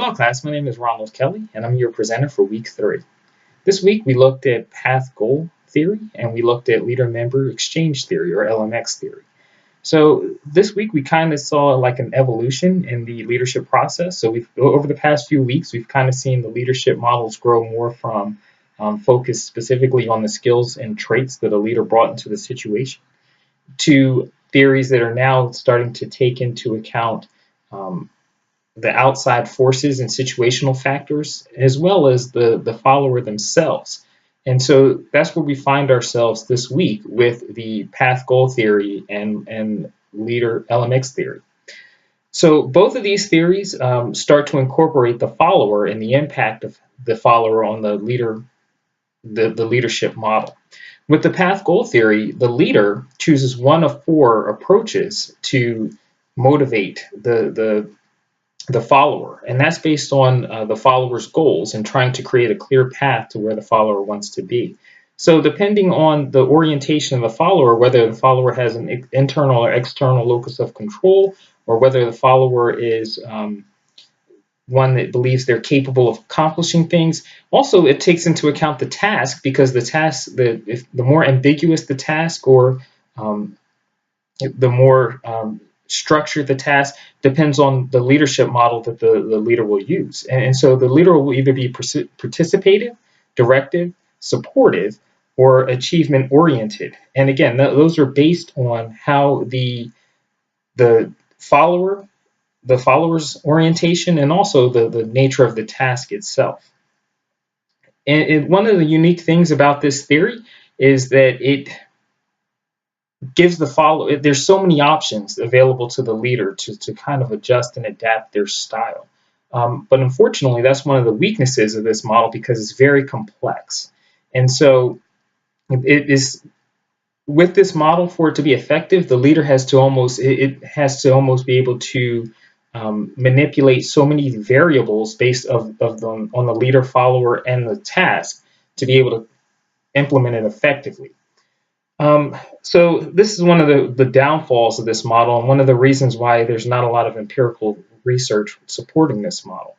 Hello class, my name is Ronald Kelly and I'm your presenter for week 3. This week we looked at path goal theory and we looked at leader member exchange theory or LMX theory. So this week we kind of saw like an evolution in the leadership process. So over the past few weeks we've kind of seen the leadership models grow more from focus specifically on the skills and traits that a leader brought into the situation to theories that are now starting to take into account um, the outside forces and situational factors, as well as the follower themselves. And so that's where we find ourselves this week with the path goal theory and leader LMX theory. So both of these theories start to incorporate the follower and the impact of the follower on the leader, the leadership model. With the path goal theory, the leader chooses one of 4 approaches to motivate the follower, and that's based on the follower's goals and trying to create a clear path to where the follower wants to be. So depending on the orientation of the follower, whether the follower has an internal or external locus of control, or whether the follower is one that believes they're capable of accomplishing things. Also, it takes into account the task, because the task, the more ambiguous the task, or the more structure the task, depends on the leadership model that the leader will use. And so the leader will either be participative, directive, supportive, or achievement oriented. And again, those are based on how the follower's orientation and also the nature of the task itself. And one of the unique things about this theory is that it gives the follower, there's so many options available to the leader to kind of adjust and adapt their style. But unfortunately, that's one of the weaknesses of this model, because it's very complex. And so it is, with this model, for it to be effective, the leader has to almost be able to manipulate so many variables based on the leader, follower, and the task to be able to implement it effectively. So this is one of the downfalls of this model, and one of the reasons why there's not a lot of empirical research supporting this model.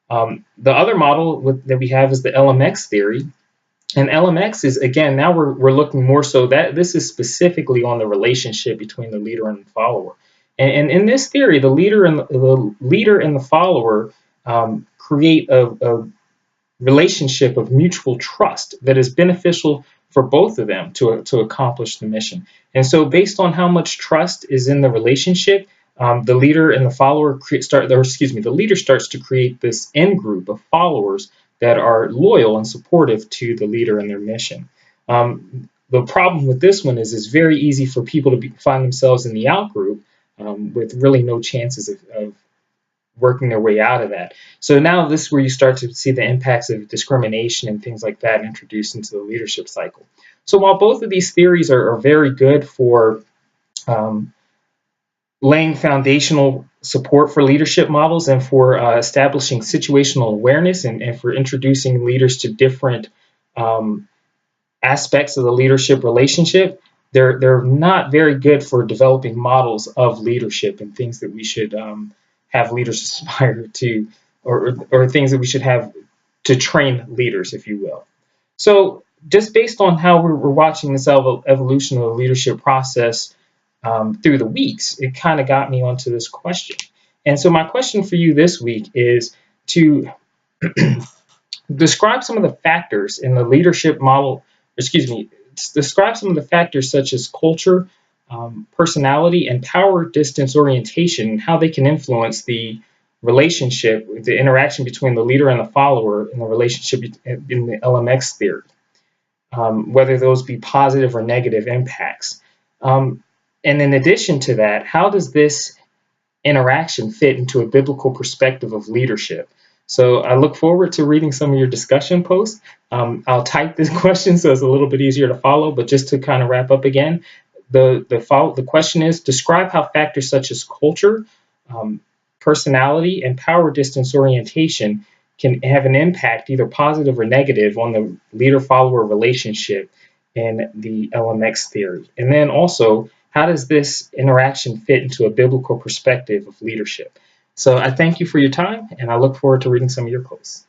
The other model that we have is the LMX theory. And LMX is, again, now we're looking more so that this is specifically on the relationship between the leader and the follower. And in this theory, the leader and the follower create a relationship of mutual trust that is beneficial for both of them to accomplish the mission. And so based on how much trust is in the relationship, the leader and the follower the leader starts to create this end group of followers that are loyal and supportive to the leader and their mission. The problem with this one is it's very easy for people to find themselves in the out group with really no chances of working their way out of that. So now this is where you start to see the impacts of discrimination and things like that introduced into the leadership cycle. So while both of these theories are very good for laying foundational support for leadership models and for establishing situational awareness and for introducing leaders to different aspects of the leadership relationship, they're not very good for developing models of leadership and things that we should have leaders aspire to, or things that we should have to train leaders, if you will. So just based on how we're watching this evolution of the leadership process through the weeks, it kind of got me onto this question. And so my question for you this week is to describe some of the factors in the leadership model, describe some of the factors such as culture, personality, and power distance orientation, and how they can influence the relationship, the interaction between the leader and the follower in the relationship in the LMX theory, whether those be positive or negative impacts. And in addition to that, how does this interaction fit into a biblical perspective of leadership? So I look forward to reading some of your discussion posts. I'll type this question so it's a little bit easier to follow, but just to kind of wrap up again, the question is, describe how factors such as culture, personality, and power distance orientation can have an impact, either positive or negative, on the leader-follower relationship in the LMX theory. And then also, how does this interaction fit into a biblical perspective of leadership? So I thank you for your time, and I look forward to reading some of your posts.